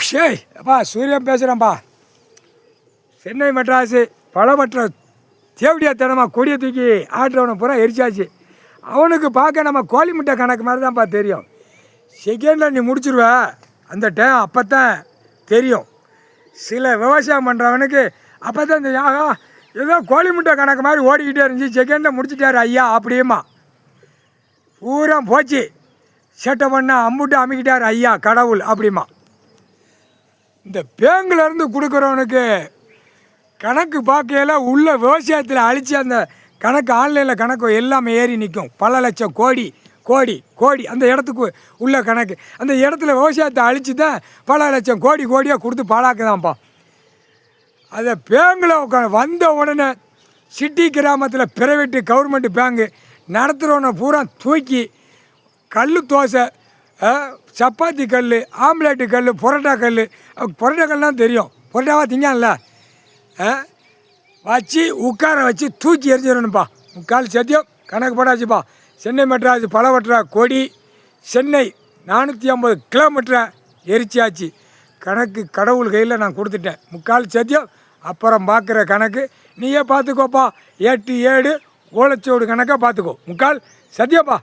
ஷேய் அப்பா சூரியன் பேசுகிறேன்ப்பா. சென்னை மெட்ராஸு பலமற்ற தேவடியாத்தனமாக கொடியை தூக்கி ஆட்டுறவனை பூரா எரிச்சாச்சு. அவனுக்கு பார்க்க நம்ம கோழி முட்டை கணக்கு மாதிரி தான்ப்பா தெரியும். செகண்டில் நீ முடிச்சிருவ அந்த டைம் அப்போ தான் தெரியும். சில விவசாயம் பண்ணுறவனுக்கு அப்போ தான் தெரியும். ஆகா ஏதோ கோழி முட்டை கணக்கு மாதிரி ஓடிக்கிட்டே இருந்துச்சு, செகண்டில் முடிச்சிட்டாரு ஐயா அப்படியுமா. பூரா போச்சு, சேட்டை பண்ண அம்புட்டு அமைக்கிட்டார் ஐயா கடவுள் அப்படிமா. இந்த பேங்கிலேருந்து கொடுக்குறவனுக்கு கணக்கு பார்க்கையில் உள்ள விவசாயத்தில் அழித்து அந்த கணக்கு ஆன்லைனில் கணக்கு எல்லாமே ஏறி நிற்கும். பல லட்சம் கோடி கோடி கோடி அந்த இடத்துக்கு உள்ள கணக்கு. அந்த இடத்துல விவசாயத்தை அழித்து தான் பல லட்சம் கோடி கோடியாக கொடுத்து பாழாக்குதான்ப்பா. அதை பேங்கில் வந்த உடனே சிட்டி கிராமத்தில் பிரைவேட்டு கவர்மெண்ட்டு பேங்கு நடத்துகிறவனை பூரா தூக்கி கல் தோசை, சப்பாத்தி கல், ஆம்லேட்டு கல், புரோட்டா கல். புரோட்டா கல்லாம் தெரியும், புரோட்டாவா திங்கல வச்சு உட்கார வச்சு தூக்கி எரிஞ்சிடணும்ப்பா. முக்கால் சத்தியம் கணக்கு போட்டாச்சுப்பா. சென்னை மெட்ராஸ் பலவற்ற கொடி சென்னை 450 கிலோமீட்டரை எரிச்சாச்சு. கணக்கு கடவுள் கையில் நான் கொடுத்துட்டேன். முக்கால் சத்தியம். அப்புறம் பார்க்குற கணக்கு நீயே பார்த்துக்கோப்பா. 8 7 ஓலச்சோடு கணக்காக பார்த்துக்கோ. முக்கால் சத்தியப்பா.